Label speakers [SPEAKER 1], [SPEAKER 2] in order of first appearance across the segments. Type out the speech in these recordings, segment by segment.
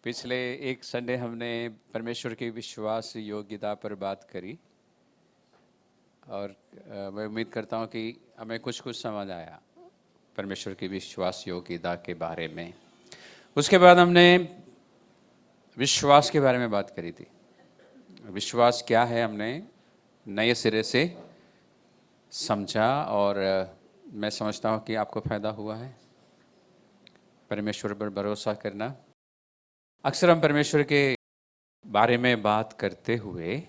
[SPEAKER 1] पिछले एक संडे हमने परमेश्वर की विश्वास योग्यता पर बात करी और मैं उम्मीद करता हूँ कि हमें कुछ कुछ समझ आया परमेश्वर की विश्वास योग्यता के बारे में। उसके बाद हमने विश्वास के बारे में बात करी थी। विश्वास क्या है हमने नए सिरे से समझा और मैं समझता हूँ कि आपको फ़ायदा हुआ है। परमेश्वर पर भरोसा करना। अक्सर हम परमेश्वर के बारे में बात करते हुए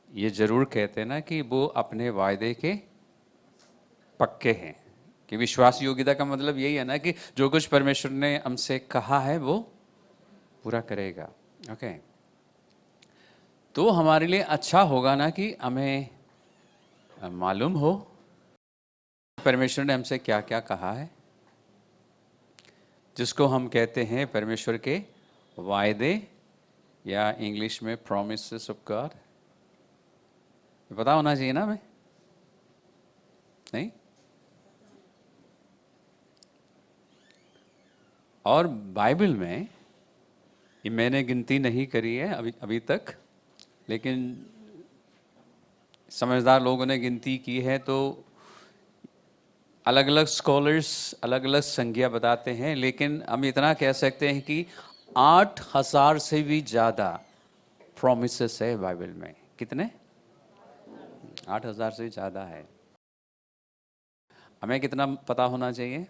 [SPEAKER 1] ये ज़रूर कहते हैं ना कि वो अपने वायदे के पक्के हैं। कि विश्वास योग्यता का मतलब यही है ना कि जो कुछ परमेश्वर ने हमसे कहा है वो पूरा करेगा। ओके, तो हमारे लिए अच्छा होगा ना कि हमें मालूम हो परमेश्वर ने हमसे क्या क्या कहा है, जिसको हम कहते हैं परमेश्वर के वायदे या इंग्लिश में प्रॉमिसेस ऑफ गॉड। पता होना चाहिए ना हमें, नहीं? और बाइबल में ये मैंने गिनती नहीं करी है अभी तक, लेकिन समझदार लोगों ने गिनती की है तो अलग अलग स्कॉलर्स अलग अलग संख्या बताते हैं, लेकिन हम इतना कह सकते हैं कि 8,000 से भी ज़्यादा प्रॉमिसेस है बाइबल में। कितने? 8,000 से ज़्यादा है। हमें कितना पता होना चाहिए?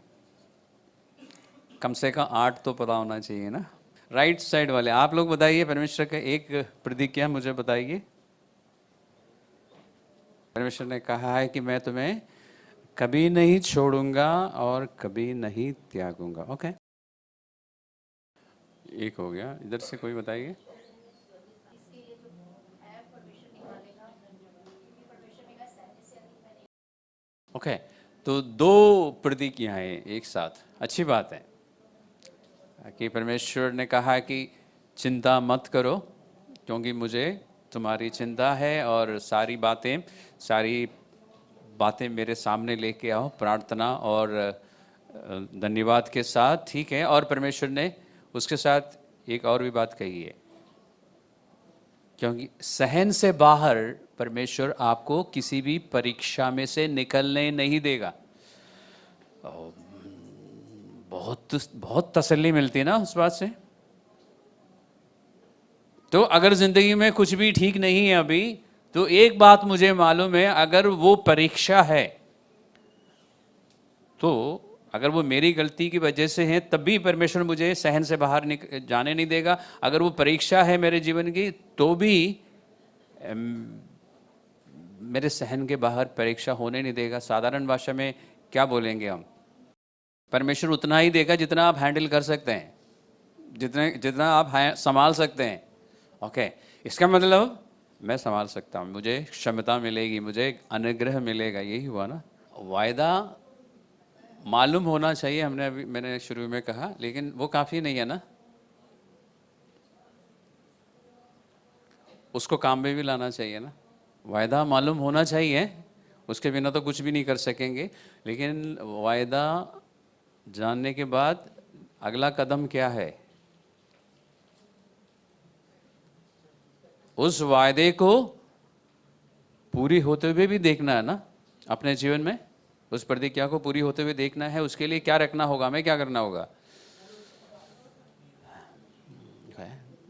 [SPEAKER 1] कम से कम 8 तो पता होना चाहिए ना। राइट साइड वाले आप लोग बताइए, परमेश्वर का एक प्रतिज्ञा मुझे बताइए। परमेश्वर ने कहा है कि मैं तुम्हें कभी नहीं छोड़ूंगा और कभी नहीं त्यागूंगा। ओके, एक हो गया। इधर से कोई बताइए। ओके, तो दो प्रतिज्ञाएं एक साथ, अच्छी बात है कि परमेश्वर ने कहा कि चिंता मत करो क्योंकि मुझे तुम्हारी चिंता है, और सारी बातें मेरे सामने लेके आओ प्रार्थना और धन्यवाद के साथ, ठीक है। और परमेश्वर ने उसके साथ एक और भी बात कही है, क्योंकि सहन से बाहर परमेश्वर आपको किसी भी परीक्षा में से निकलने नहीं देगा। बहुत बहुत तसल्ली मिलती है ना उस बात से। तो अगर जिंदगी में कुछ भी ठीक नहीं है अभी, तो एक बात मुझे मालूम है, अगर वो परीक्षा है तो अगर वो मेरी गलती की वजह से है तब भी परमेश्वर मुझे सहन से बाहर जाने नहीं देगा। अगर वो परीक्षा है मेरे जीवन की तो भी मेरे सहन के बाहर परीक्षा होने नहीं देगा। साधारण भाषा में क्या बोलेंगे हम? परमेश्वर उतना ही देगा जितना आप हैंडल कर सकते हैं, जितना आप संभाल सकते हैं। ओके, इसका मतलब मैं संभाल सकता हूँ, मुझे क्षमता मिलेगी, मुझे अनुग्रह मिलेगा। यही हुआ ना। वायदा मालूम होना चाहिए, मैंने शुरू में कहा, लेकिन वो काफ़ी नहीं है ना, उसको काम में भी लाना चाहिए ना। वायदा मालूम होना चाहिए, उसके बिना तो कुछ भी नहीं कर सकेंगे, लेकिन वायदा जानने के बाद अगला कदम क्या है? उस वायदे को पूरी होते हुए भी देखना है ना अपने जीवन में। उस प्रतिज्ञा को पूरी होते हुए देखना है। उसके लिए क्या रखना होगा, हमें क्या करना होगा?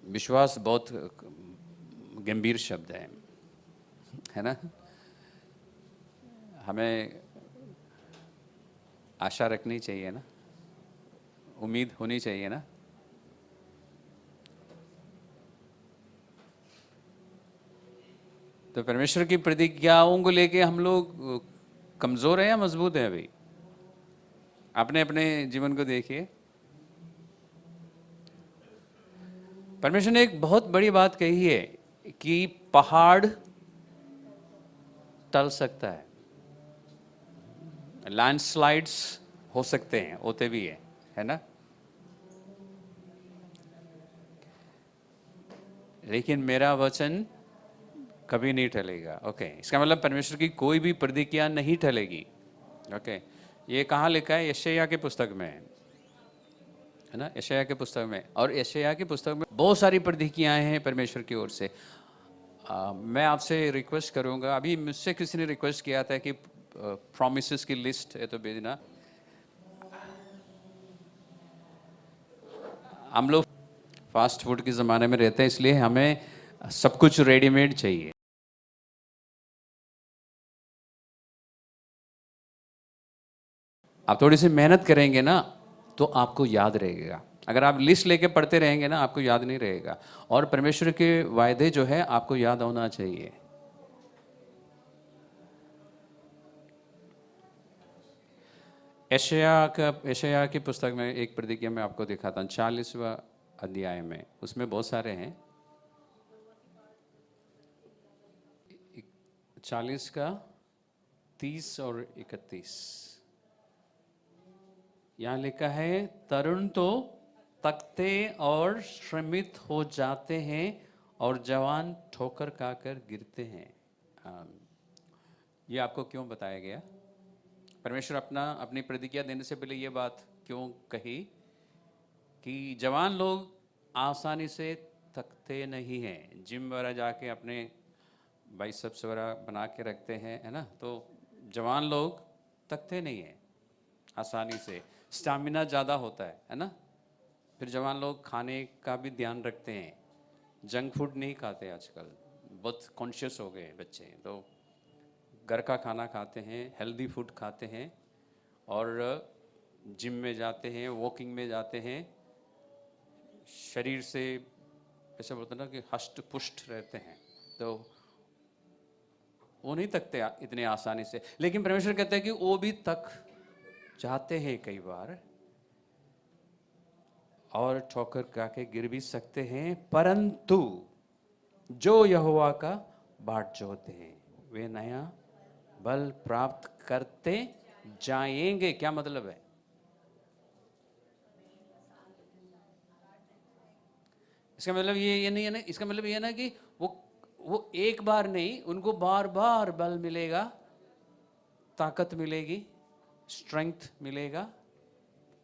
[SPEAKER 1] विश्वास बहुत गंभीर शब्द है ना। हमें आशा रखनी चाहिए ना, उम्मीद होनी चाहिए ना। तो परमेश्वर की प्रतिज्ञाओं को लेके हम लोग कमजोर हैं या मजबूत हैं? अभी अपने अपने जीवन को देखिए। परमेश्वर ने एक बहुत बड़ी बात कही है कि पहाड़ टल सकता है, लैंडस्लाइड्स हो सकते हैं, होते भी है ना, लेकिन मेरा वचन कभी नहीं टलेगा। ओके, इसका मतलब परमेश्वर की कोई भी प्रतिज्ञा नहीं टलेगी। ओके, ये कहाँ लिखा है? यशायाह की पुस्तक में। है ना, यशायाह के पुस्तक में। और यशायाह की पुस्तक में बहुत सारी प्रतिज्ञाएं हैं परमेश्वर की ओर से। मैं आपसे रिक्वेस्ट करूंगा, अभी मुझसे किसी ने रिक्वेस्ट किया था कि प्रॉमिसेस की लिस्ट है तो भेजना। हम लोग फास्ट फूड के ज़माने में रहते हैं, इसलिए हमें सब कुछ रेडीमेड चाहिए। आप थोड़ी सी मेहनत करेंगे ना तो आपको याद रहेगा। अगर आप लिस्ट लेके पढ़ते रहेंगे ना, आपको याद नहीं रहेगा। और परमेश्वर के वायदे जो है आपको याद होना चाहिए। यशायाह की पुस्तक में एक प्रतिज्ञा मैं आपको दिखाता हूँ, 40वां अध्याय में। उसमें बहुत सारे हैं, 40 का 30 और 31। यहाँ लिखा है, तरुण तो तकते और श्रमित हो जाते हैं और जवान ठोकर खाकर गिरते हैं। ये आपको क्यों बताया गया? परमेश्वर अपनी प्रतिज्ञा देने से पहले ये बात क्यों कही कि जवान लोग आसानी से थकते नहीं हैं? जिम वगैरह जाके अपने बाइसेप्स वगैरह बना के रखते हैं, है ना, तो जवान लोग थकते नहीं हैं आसानी से, स्टैमिना ज़्यादा होता है ना। फिर जवान लोग खाने का भी ध्यान रखते हैं, जंक फूड नहीं खाते आजकल, बहुत कॉन्शियस हो गए बच्चे, तो घर का खाना खाते हैं, हेल्दी फूड खाते हैं, और जिम में जाते हैं, वॉकिंग में जाते हैं, शरीर से ऐसा बोलते हैं ना कि हष्ट पुष्ट रहते हैं, तो वो नहीं थकते इतने आसानी से। लेकिन परमेश्वर कहते हैं कि वो भी थक जाते हैं कई बार, और ठोकर खा के गिर भी सकते हैं, परंतु जो यहोवा का बाट जोते हैं वे नया बल प्राप्त करते जाएंगे। क्या मतलब है? इसका मतलब ये नहीं है ना, इसका मतलब ये है ना कि वो एक बार नहीं, उनको बार बार बल मिलेगा, ताकत मिलेगी, स्ट्रेंथ मिलेगा,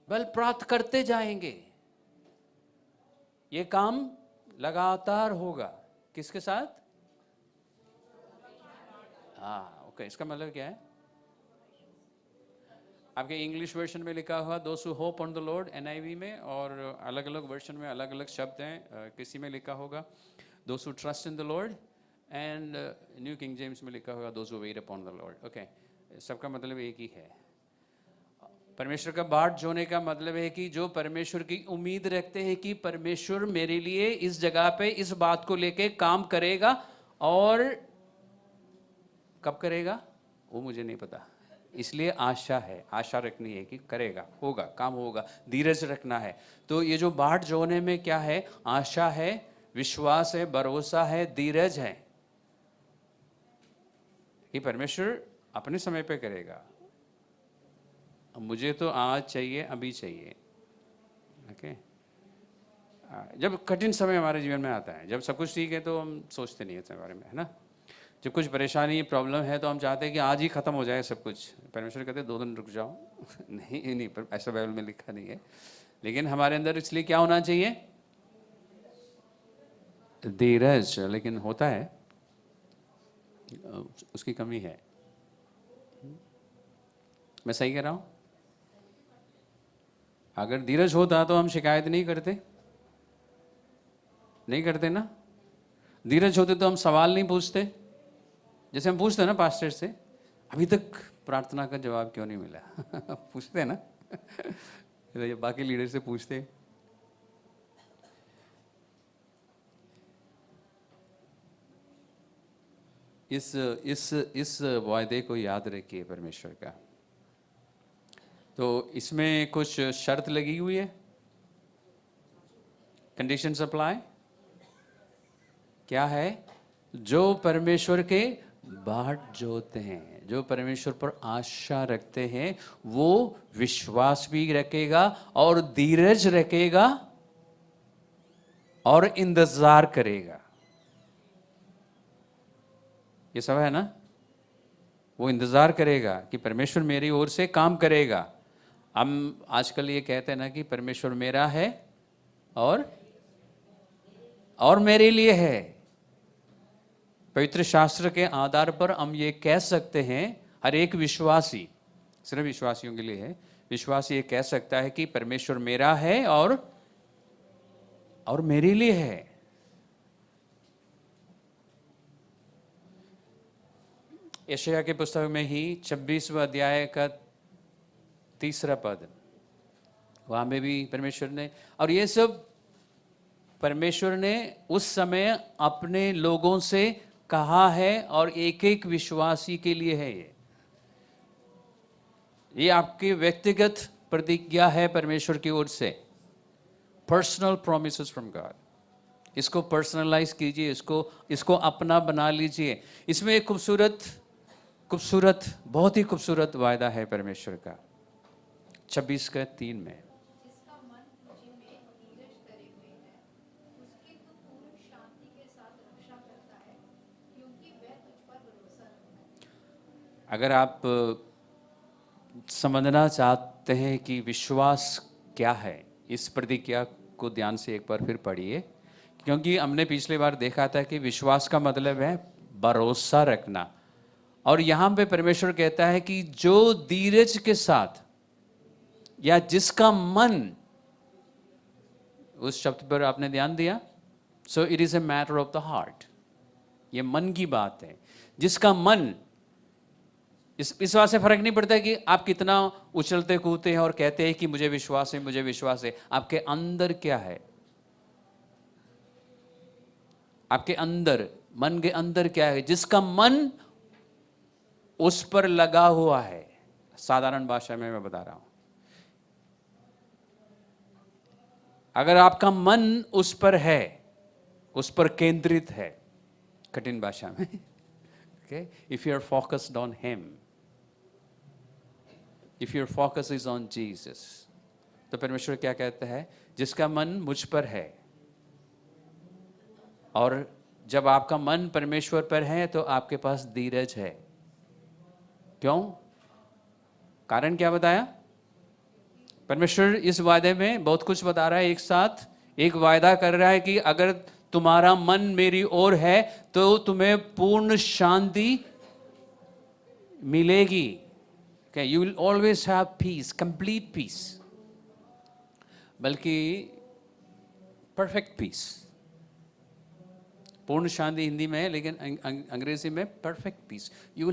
[SPEAKER 1] बल प्राप्त करते जाएंगे। ये काम लगातार होगा। किसके साथ? हाँ, ओके। इसका मतलब क्या है? आपके इंग्लिश वर्जन में लिखा हुआ those who hope on the Lord, NIV में, और अलग अलग वर्जन में अलग अलग शब्द हैं। किसी में लिखा होगा those who trust in the Lord, and new king James में लिखा होगा those who weight upon the Lord. Okay, सबका मतलब एक ही है। परमेश्वर का बाट जोने का मतलब है कि जो परमेश्वर की उम्मीद रखते हैं कि परमेश्वर मेरे लिए इस जगह पे इस बात को लेके काम करेगा, और कब करेगा वो मुझे नहीं पता, इसलिए आशा है, आशा रखनी है कि करेगा, होगा, काम होगा, धीरज रखना है। तो ये जो बाट जोने में क्या है? आशा है, विश्वास है, भरोसा है, धीरज है कि परमेश्वर अपने समय पे करेगा। मुझे तो आज चाहिए, अभी चाहिए। ओके। जब कठिन समय हमारे जीवन में आता है, जब सब कुछ ठीक है तो हम सोचते नहीं है इसके बारे में, है ना। जब कुछ परेशानी प्रॉब्लम है तो हम चाहते हैं कि आज ही खत्म हो जाए सब कुछ। परमेश्वर कहते हैं 2 दिन रुक जाओ। नहीं नहीं, पर ऐसा बाइबल में लिखा नहीं है। लेकिन हमारे अंदर इसलिए क्या होना चाहिए? धीरज। लेकिन होता है, उसकी कमी है। मैं सही कह रहा हूँ? अगर धीरज होता तो हम शिकायत नहीं करते, नहीं करते ना। धीरज होते तो हम सवाल नहीं पूछते, जैसे हम पूछते हैं ना पास्टर से, अभी तक प्रार्थना का जवाब क्यों नहीं मिला? पूछते हैं ना। ये बाकी लीडर से पूछते। इस वायदे को याद रखिए परमेश्वर का। तो इसमें कुछ शर्त लगी हुई है, कंडीशन अप्लाई। क्या है? जो परमेश्वर के बाट जोते हैं, जो परमेश्वर पर आशा रखते हैं, वो विश्वास भी रखेगा और धीरज रखेगा और इंतजार करेगा। ये सब है ना। वो इंतजार करेगा कि परमेश्वर मेरी ओर से काम करेगा, हम आजकल ये कहते हैं ना कि परमेश्वर मेरा है और मेरे लिए है। पवित्र शास्त्र के आधार पर हम ये कह सकते हैं, हर एक विश्वासी, सिर्फ विश्वासियों के लिए है, विश्वासी ये कह सकता है कि परमेश्वर मेरा है और मेरे लिए है। यशायाह की पुस्तक में ही 26वें अध्याय का 3 पद, वहां में भी परमेश्वर ने, और ये सब परमेश्वर ने उस समय अपने लोगों से कहा है और एक एक विश्वासी के लिए है। ये आपकी व्यक्तिगत प्रतिज्ञा है परमेश्वर की ओर से, पर्सनल प्रॉमिसेस फ्रॉम गॉड। इसको पर्सनलाइज कीजिए, इसको अपना बना लीजिए। इसमें एक खूबसूरत बहुत ही खूबसूरत वायदा है परमेश्वर का 26:3 में।
[SPEAKER 2] जिसका मन तुझ में धीरज करे हुए है, उसकी तू पूर्ण शांति के साथ रक्षा करता है, क्योंकि वह तुझ पर भरोसा रखता है।
[SPEAKER 1] अगर आप समझना चाहते हैं कि विश्वास क्या है, इस प्रतिज्ञा को ध्यान से एक बार फिर पढ़िए, क्योंकि हमने पिछली बार देखा था कि विश्वास का मतलब है भरोसा रखना। और यहाँ पे परमेश्वर कहता है कि जो धीरज के साथ, या जिसका मन, उस शब्द पर आपने ध्यान दिया, so it is a matter of the heart. ये मन की बात है। जिसका मन, इस बात से फर्क नहीं पड़ता कि आप कितना उछलते कूदते हैं और कहते हैं कि मुझे विश्वास है, मुझे विश्वास है। आपके अंदर क्या है? आपके अंदर, मन के अंदर क्या है? जिसका मन उस पर लगा हुआ है। साधारण भाषा में मैं बता रहा हूं, अगर आपका मन उस पर है, उस पर केंद्रित है, कठिन भाषा में, okay, if you are focused on him, if your focus is on Jesus, तो परमेश्वर क्या कहता है? जिसका मन मुझ पर है। और जब आपका मन परमेश्वर पर है तो आपके पास धीरज है। क्यों? कारण क्या बताया? परमेश्वर इस वायदे में बहुत कुछ बता रहा है। एक साथ एक वायदा कर रहा है कि अगर तुम्हारा मन मेरी ओर है तो तुम्हें पूर्ण शांति मिलेगी। Okay, you will always have peace, complete peace, बल्कि perfect peace। पूर्ण शांति हिंदी में है, लेकिन अंग्रेजी में perfect peace। You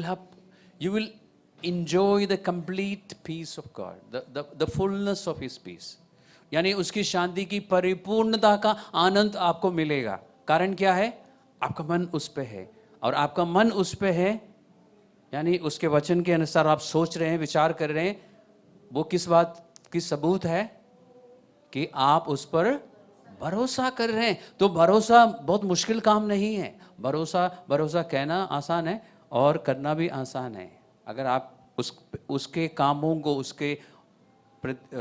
[SPEAKER 1] will enjoy the complete peace of God, the fullness of His peace। यानी उसकी शांति की परिपूर्णता का आनंद आपको मिलेगा। कारण क्या है? आपका मन उस पे है, और आपका मन उस पे है यानी उसके वचन के अनुसार आप सोच रहे हैं, विचार कर रहे हैं। वो किस बात की सबूत है? कि आप उस पर भरोसा कर रहे हैं। तो भरोसा बहुत मुश्किल काम नहीं है। भरोसा कहना आसान है और करना भी आसान है। अगर आप उसके कामों को,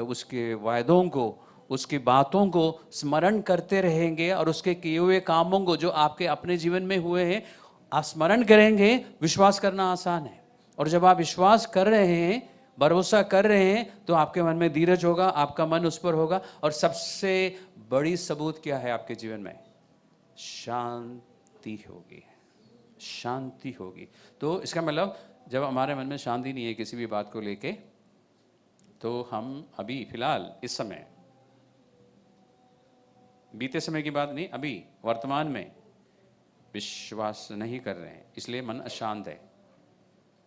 [SPEAKER 1] उसके वायदों को, उसकी बातों को स्मरण करते रहेंगे और उसके किए हुए कामों को जो आपके अपने जीवन में हुए हैं आप स्मरण करेंगे, विश्वास करना आसान है। और जब आप विश्वास कर रहे हैं, भरोसा कर रहे हैं, तो आपके मन में धीरज होगा, आपका मन उस पर होगा। और सबसे बड़ी सबूत क्या है आपके जीवन में? शांति होगी, शांति होगी। तो इसका मतलब जब हमारे मन में शांति नहीं है किसी भी बात को लेके, तो हम अभी फिलहाल इस समय, बीते समय की बात नहीं, अभी वर्तमान में विश्वास नहीं कर रहे हैं, इसलिए मन अशांत है।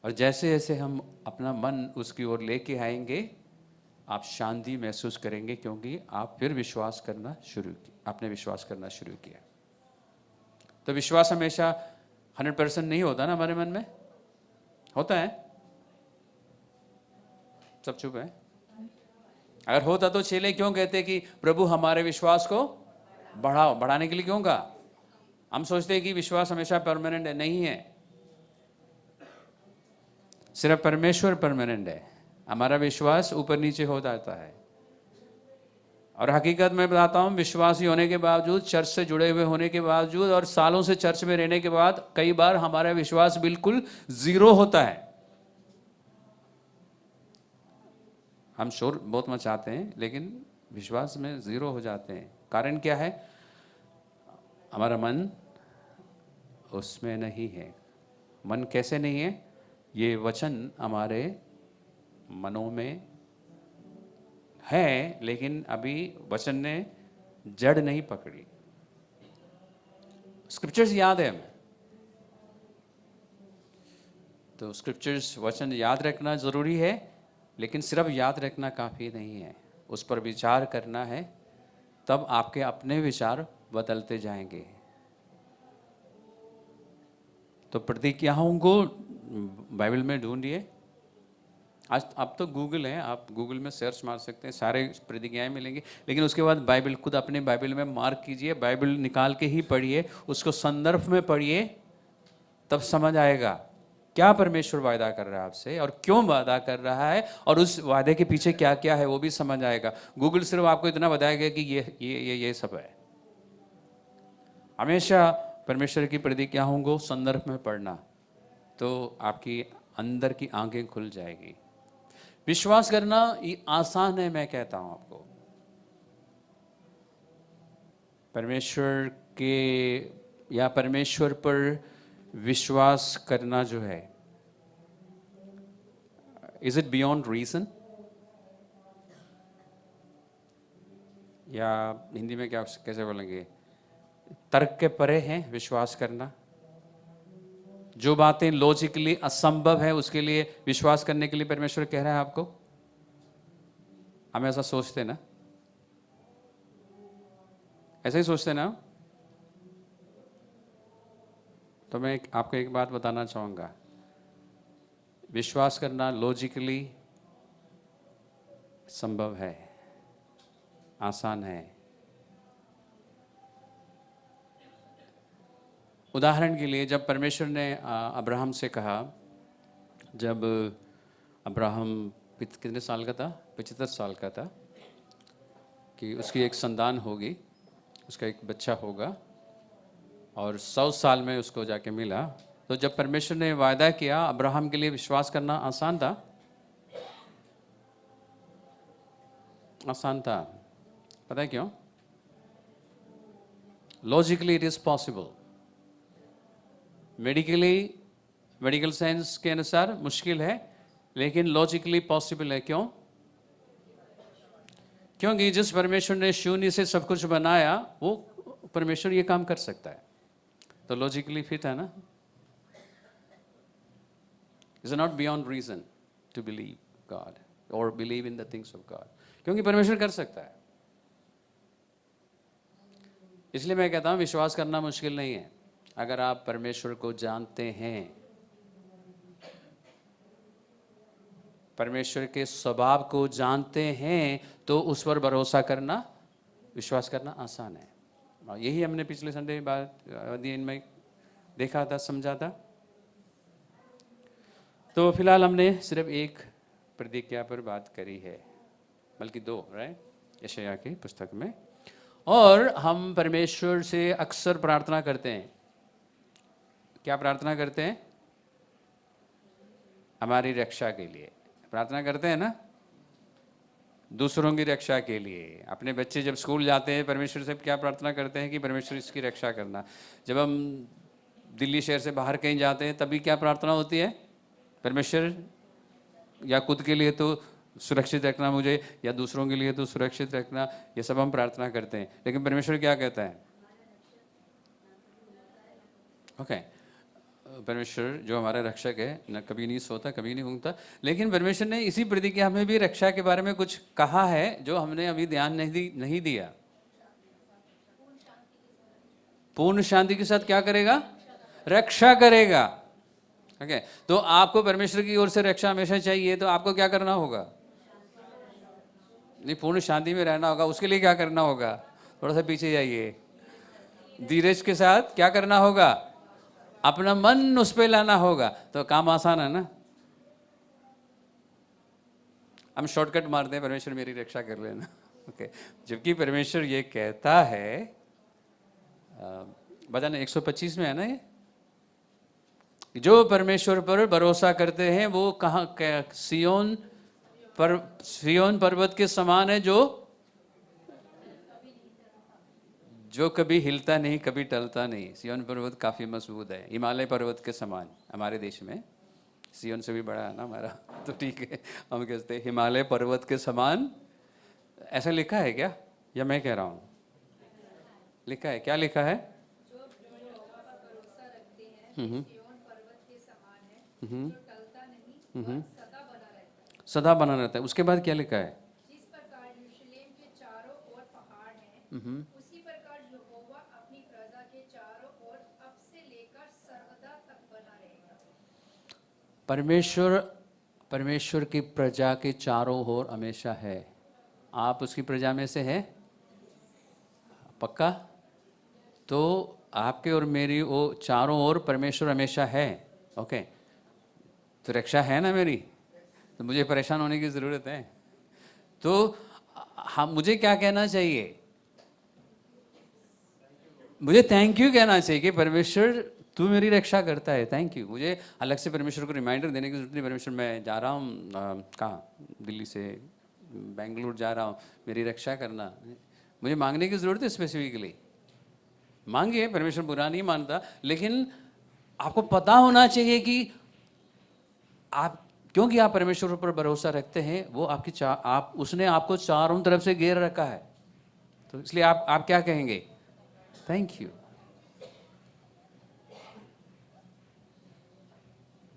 [SPEAKER 1] और जैसे जैसे हम अपना मन उसकी ओर लेके आएंगे, आप शांति महसूस करेंगे, क्योंकि आप फिर विश्वास करना शुरू किया, आपने विश्वास करना शुरू किया। तो विश्वास हमेशा 100% नहीं होता ना, हमारे मन में होता है। सब चुप है। अगर होता तो चेले क्यों कहते कि प्रभु हमारे विश्वास को बढ़ाओ? बढ़ाने के लिए क्यों कहा? हम सोचते हैं कि विश्वास हमेशा परमानेंट है। नहीं है, सिर्फ परमेश्वर परमानेंट है। हमारा विश्वास ऊपर नीचे हो जाता है। और हकीकत में बताता हूं, विश्वासी होने के बावजूद, चर्च से जुड़े हुए होने के बावजूद और सालों से चर्च में रहने के बाद कई बार हमारा विश्वास बिल्कुल जीरो होता है। हम शोर बहुत मचाते हैं लेकिन विश्वास में ज़ीरो हो जाते हैं। कारण क्या है? हमारा मन उसमें नहीं है। मन कैसे नहीं है? ये वचन हमारे मनों में है लेकिन अभी वचन ने जड़ नहीं पकड़ी। स्क्रिप्चर्स याद है हमें, तो स्क्रिप्चर्स वचन याद रखना ज़रूरी है, लेकिन सिर्फ याद रखना काफ़ी नहीं है, उस पर विचार करना है, तब आपके अपने विचार बदलते जाएंगे। तो प्रतिज्ञाओं को बाइबल में ढूंढिए। आज अब तो गूगल है, आप गूगल में सर्च मार सकते हैं, सारे प्रतिज्ञाएं मिलेंगी। लेकिन उसके बाद बाइबल, खुद अपने बाइबल में मार्क कीजिए, बाइबल निकाल के ही पढ़िए, उसको संदर्भ में पढ़िए, तब समझ आएगा क्या परमेश्वर वायदा कर रहा है आपसे और क्यों वादा कर रहा है, और उस वादे के पीछे क्या क्या है वो भी समझ आएगा। गूगल सिर्फ आपको इतना बताएगा कि ये सब है। हमेशा परमेश्वर की प्रतिज्ञाओं को संदर्भ में पढ़ना, तो आपकी अंदर की आंखें खुल जाएगी। विश्वास करना ये आसान है, मैं कहता हूं आपको। परमेश्वर के या परमेश्वर पर विश्वास करना जो है, इज इट बियॉन्ड रीजन, या हिंदी में क्या कैसे बोलेंगे, तर्क के परे है विश्वास करना? जो बातें लॉजिकली असंभव है उसके लिए विश्वास करने के लिए परमेश्वर कह रहा है आपको। हम ऐसा सोचते ना, ऐसा ही सोचते ना। तो मैं आपको एक बात बताना चाहूंगा, विश्वास करना लॉजिकली संभव है, आसान है। उदाहरण के लिए, जब परमेश्वर ने अब्राहम से कहा, जब अब्राहम कितने साल का था, 75 साल का था, कि उसकी एक संतान होगी, उसका एक बच्चा होगा, और 100 साल में उसको जाके मिला। तो जब परमेश्वर ने वायदा किया, अब्राहम के लिए विश्वास करना आसान था, आसान था। पता है क्यों? Logically it is possible, medical science के अनुसार मुश्किल है, लेकिन लॉजिकली पॉसिबल है। क्यों? क्योंकि जिस परमेश्वर ने शून्य से सब कुछ बनाया, वो परमेश्वर ये काम कर सकता है, तो लॉजिकली फिट है ना। Is not beyond reason to believe God और believe in the things of God, क्योंकि परमेश्वर कर सकता है। इसलिए मैं कहता हूं विश्वास करना मुश्किल नहीं है, अगर आप परमेश्वर को जानते हैं, परमेश्वर के स्वभाव को जानते हैं, तो उस पर भरोसा करना, विश्वास करना आसान है। और यही हमने पिछले संडे दिन में देखा था, समझा था। तो फिलहाल हमने सिर्फ एक प्रतिज्ञा पर बात करी है, बल्कि 2, राइट, यशायाह की पुस्तक में। और हम परमेश्वर से अक्सर प्रार्थना करते हैं। क्या प्रार्थना करते हैं? हमारी रक्षा के लिए प्रार्थना करते हैं ना, दूसरों की रक्षा के लिए। अपने बच्चे जब स्कूल जाते हैं, परमेश्वर से क्या प्रार्थना करते हैं कि परमेश्वर इसकी रक्षा करना। जब हम दिल्ली शहर से बाहर कहीं जाते हैं, तभी क्या प्रार्थना होती है? परमेश्वर या खुद के लिए तो सुरक्षित रखना मुझे, या दूसरों के लिए तो सुरक्षित रखना, ये सब हम प्रार्थना करते हैं। लेकिन परमेश्वर क्या कहता है? ओके, परमेश्वर जो हमारा रक्षक है, न कभी नहीं सोता, कभी नहीं ऊँगता। लेकिन परमेश्वर ने इसी प्रतिज्ञा में भी रक्षा के बारे में कुछ कहा है जो हमने अभी ध्यान नहीं दिया। पूर्ण शांति के साथ क्या करेगा? रक्षा करेगा। ओके, तो आपको परमेश्वर की ओर से रक्षा हमेशा चाहिए, तो आपको क्या करना होगा? नहीं, पूर्ण शांति में रहना होगा। उसके लिए क्या करना होगा? थोड़ा सा पीछे जाइए। धीरज के साथ क्या करना होगा? अपना मन उस पर लाना होगा। तो काम आसान है ना। हम शॉर्टकट मारते हैं, परमेश्वर मेरी रक्षा कर लेना। ओके, जबकि परमेश्वर ये कहता है, भजन 125 में है ना, ये जो परमेश्वर पर भरोसा करते हैं वो कहाँ, सियोन पर सिय्योन पर्वत के समान है जो कभी हिलता नहीं, कभी टलता नहीं। सिय्योन पर्वत काफ़ी मजबूत है, हिमालय पर्वत के समान। हमारे देश में सिय्योन से भी बड़ा है ना हमारा, तो ठीक है, हम कहते हैं हिमालय पर्वत के समान। ऐसा लिखा है क्या, या मैं कह रहा हूँ? लिखा है, क्या लिखा है?
[SPEAKER 2] जो यहोवा पर भरोसा रखते हैं वे सिय्योन पर्वत के समान है, जो टलता नहीं वह सदा बना रहता है।
[SPEAKER 1] सदा बना रहता है। उसके बाद क्या लिखा है?
[SPEAKER 2] जिस प्रकार यरूशलेम के चारों ओर पहाड़ हैं, उसी प्रकार यहोवा अपनी प्रजा के चारों ओर अब से लेकर सर्वदा तक बना रहेगा।
[SPEAKER 1] परमेश्वर की प्रजा के चारों ओर हमेशा है। आप उसकी प्रजा में से है? पक्का? तो आपके और मेरी वो चारों ओर परमेश्वर हमेशा है। ओके, तो रक्षा है ना मेरी, तो मुझे परेशान होने की ज़रूरत है? तो हम, मुझे क्या कहना चाहिए? मुझे थैंक यू कहना चाहिए कि परमेश्वर तू मेरी रक्षा करता है, थैंक यू। मुझे अलग से परमेश्वर को रिमाइंडर देने की जरूरत नहीं। परमेश्वर मैं जा रहा हूँ कहाँ, दिल्ली से बेंगलुरु जा रहा हूँ, मेरी रक्षा करना। मुझे मांगने की ज़रूरत है स्पेसिफिकली? मांगिए, परमेश्वर बुरा नहीं मानता, लेकिन आपको पता होना चाहिए कि आप, क्योंकि आप परमेश्वर पर भरोसा रखते हैं, वो आपकी आप, उसने आपको चारों तरफ से घेर रखा है। तो इसलिए आप क्या कहेंगे? Thank you.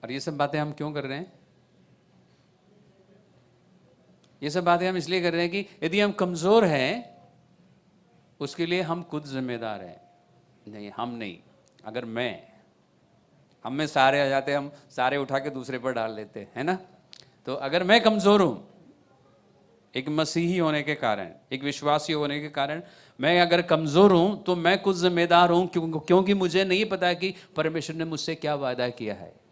[SPEAKER 1] और ये सब बातें हम क्यों कर रहे हैं? ये सब बातें हम इसलिए कर रहे हैं कि यदि हम कमज़ोर हैं, उसके लिए हम खुद जिम्मेदार हैं। नहीं, हम नहीं। अगर हम में सारे आ जाते, हम सारे उठा के दूसरे पर डाल लेते है ना। तो अगर मैं कमज़ोर हूं, एक मसीही होने के कारण, एक विश्वासी होने के कारण, मैं अगर कमज़ोर हूं तो मैं खुद जिम्मेदार हूं, क्योंकि मुझे नहीं पता कि परमेश्वर ने मुझसे क्या वादा किया है।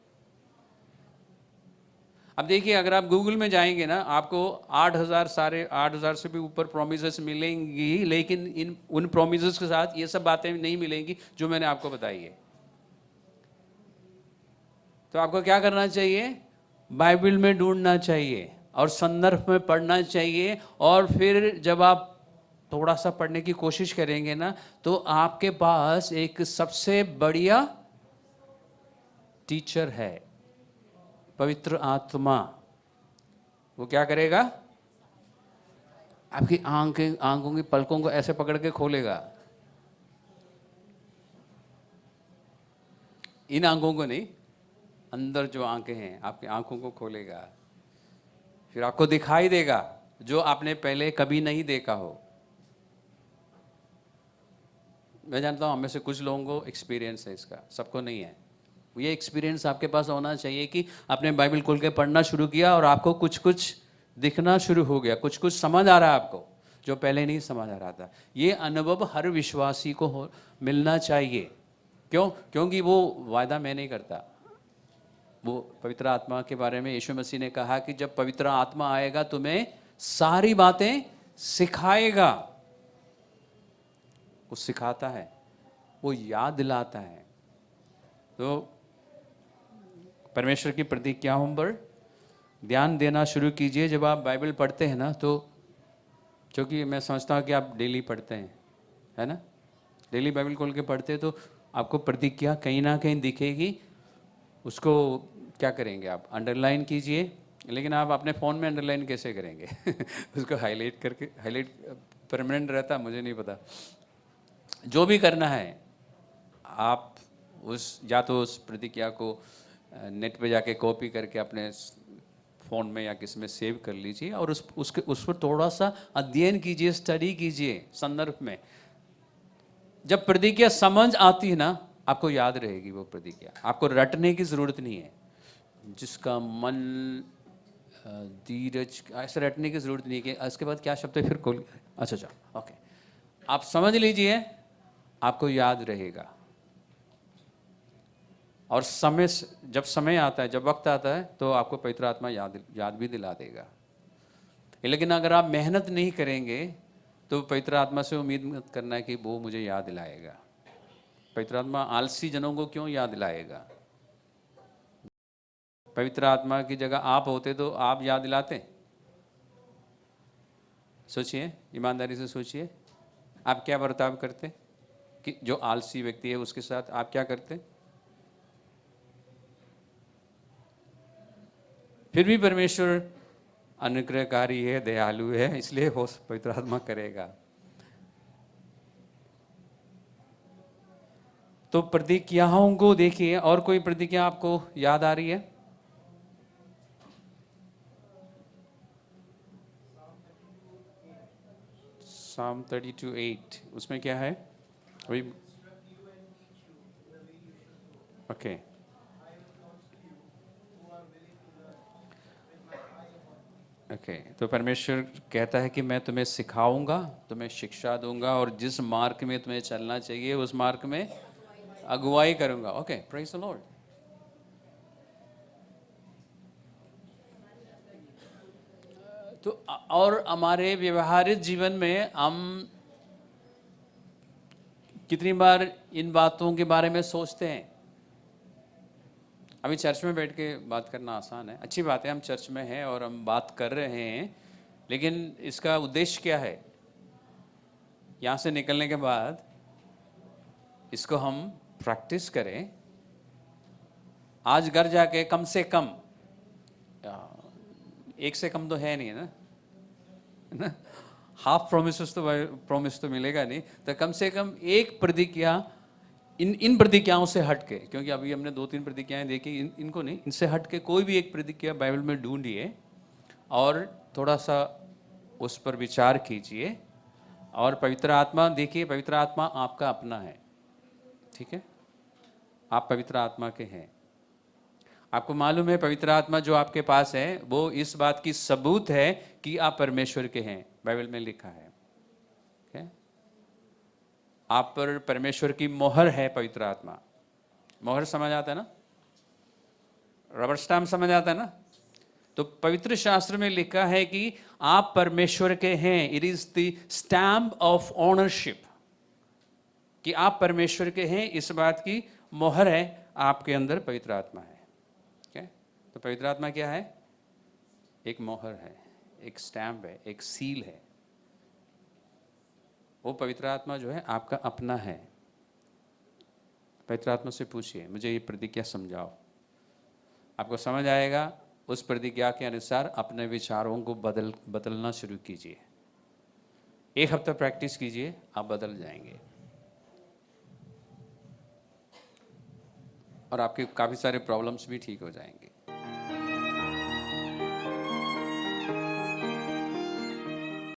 [SPEAKER 1] अब देखिए, अगर आप गूगल में जाएंगे ना, आपको 8,000, सारे 8,000 से भी ऊपर प्रोमिसेस मिलेंगी, लेकिन इन उन प्रोमिसेस के साथ ये सब बातें नहीं मिलेंगी जो मैंने आपको बताई है। तो आपको क्या करना चाहिए? बाइबल में ढूंढना चाहिए और संदर्भ में पढ़ना चाहिए, और फिर जब आप थोड़ा सा पढ़ने की कोशिश करेंगे ना, तो आपके पास एक सबसे बढ़िया टीचर है, पवित्र आत्मा। वो क्या करेगा? आपकी आंखों की पलकों को ऐसे पकड़ के खोलेगा। इन आंखों को नहीं, अंदर जो आंखें हैं आपकी आंखों को खोलेगा, फिर आपको दिखाई देगा जो आपने पहले कभी नहीं देखा हो। मैं जानता हूं हमें से कुछ लोगों को एक्सपीरियंस है इसका, सबको नहीं है। ये एक्सपीरियंस आपके पास होना चाहिए कि आपने बाइबल खोल के पढ़ना शुरू किया और आपको कुछ कुछ दिखना शुरू हो गया, कुछ कुछ समझ आ रहा है आपको जो पहले नहीं समझ आ रहा था। ये अनुभव हर विश्वासी को मिलना चाहिए। क्यों? क्योंकि वो वायदा मैं नहीं करता। वो पवित्र आत्मा के बारे में यीशु मसीह ने कहा कि जब पवित्र आत्मा आएगा तुम्हें सारी बातें सिखाएगा। वो सिखाता है, वो याद दिलाता है। तो परमेश्वर की प्रतिज्ञाओं पर ध्यान देना शुरू कीजिए जब आप बाइबल पढ़ते हैं ना। तो क्योंकि मैं समझता हूँ कि आप डेली पढ़ते हैं, है ना, डेली बाइबल खोल के पढ़ते हैं, तो आपको प्रतिज्ञा कहीं ना कहीं दिखेगी। उसको क्या करेंगे आप? अंडरलाइन कीजिए। लेकिन आप अपने फ़ोन में अंडरलाइन कैसे करेंगे? उसको हाईलाइट करके, हाईलाइट परमानेंट रहता, मुझे नहीं पता। जो भी करना है आप उस, या तो उस प्रतिज्ञा को नेट पे जाके कॉपी करके अपने फ़ोन में या किसी में सेव कर लीजिए, और उस पर थोड़ा सा अध्ययन कीजिए, स्टडी कीजिए संदर्भ में। जब प्रतिज्ञा समझ आती है ना, आपको याद रहेगी वो प्रतिज्ञा, आपको रटने की ज़रूरत नहीं है। जिसका मन धीरज, ऐसे रटने की ज़रूरत नहीं है कि इसके बाद क्या शब्द है फिर खोल। अच्छा, ओके, आप समझ लीजिए, आपको याद रहेगा। और जब समय आता है, जब वक्त आता है, तो आपको पवित्र आत्मा याद भी दिला देगा। लेकिन अगर आप मेहनत नहीं करेंगे तो पवित्र आत्मा से उम्मीद मत करना है कि वो मुझे याद दिलाएगा। पवित्र आत्मा आलसी जनों को क्यों याद दिलाएगा? पवित्र आत्मा की जगह आप होते तो आप याद दिलाते? सोचिए, ईमानदारी से सोचिए, आप क्या बर्ताव करते कि जो आलसी व्यक्ति है उसके साथ आप क्या करते? फिर भी परमेश्वर अनुग्रहकारी है, दयालु है, इसलिए वो पवित्र आत्मा करेगा। तो प्रतिज्ञाओं को देखिए, और कोई प्रतिज्ञा आपको याद आ रही है? Psalm 32:8 उसमें क्या है? वही, ओके। ओके, तो परमेश्वर कहता है कि मैं तुम्हें सिखाऊंगा, तुम्हें शिक्षा दूंगा, और जिस मार्ग में तुम्हें चलना चाहिए उस मार्ग में अगुवाई करूंगा। Okay, praise the Lord. तो और हमारे व्यवहारिक जीवन में हम कितनी बार इन बातों के बारे में सोचते हैं? अभी चर्च में बैठ के बात करना आसान है, अच्छी बात है, हम चर्च में हैं और हम बात कर रहे हैं, लेकिन इसका उद्देश्य क्या है? यहाँ से निकलने के बाद इसको हम प्रैक्टिस करें। आज घर जाके कम से कम, एक से कम तो है नहीं ना, हाफ प्रॉमिस तो मिलेगा नहीं, तो कम से कम एक प्रतिज्ञा इन प्रतिज्ञाओं से हट के, क्योंकि अभी हमने 2-3 प्रतिज्ञाएं देखी, इनको नहीं, इनसे हट के कोई भी एक प्रतिज्ञा बाइबल में ढूंढिए और थोड़ा सा उस पर विचार कीजिए। और पवित्र आत्मा, देखिए पवित्र आत्मा आपका अपना है, ठीक है? आप पवित्र आत्मा के हैं। आपको मालूम है पवित्र आत्मा जो आपके पास है वो इस बात की सबूत है कि आप परमेश्वर के हैं, बाइबल में लिखा है। okay? आप पर परमेश्वर की मोहर है पवित्र आत्मा। मोहर समझ आता है ना? रबर स्टैम्प समझ आता है ना? तो पवित्र शास्त्र में लिखा है कि आप परमेश्वर के हैं। It is the stamp of ownership, कि आप परमेश्वर के हैं, इस बात की मोहर है आपके अंदर पवित्र आत्मा है। okay? तो पवित्र आत्मा क्या है? एक मोहर है, एक स्टैम्प है, एक सील है। वो पवित्र आत्मा जो है आपका अपना है। पवित्र आत्मा से पूछिए, मुझे ये प्रतिज्ञा समझाओ, आपको समझ आएगा। उस प्रतिज्ञा के अनुसार अपने विचारों को बदलना शुरू कीजिए। एक हफ्ता प्रैक्टिस कीजिए, आप बदल जाएंगे और आपके काफ़ी सारे प्रॉब्लम्स भी ठीक हो जाएंगे।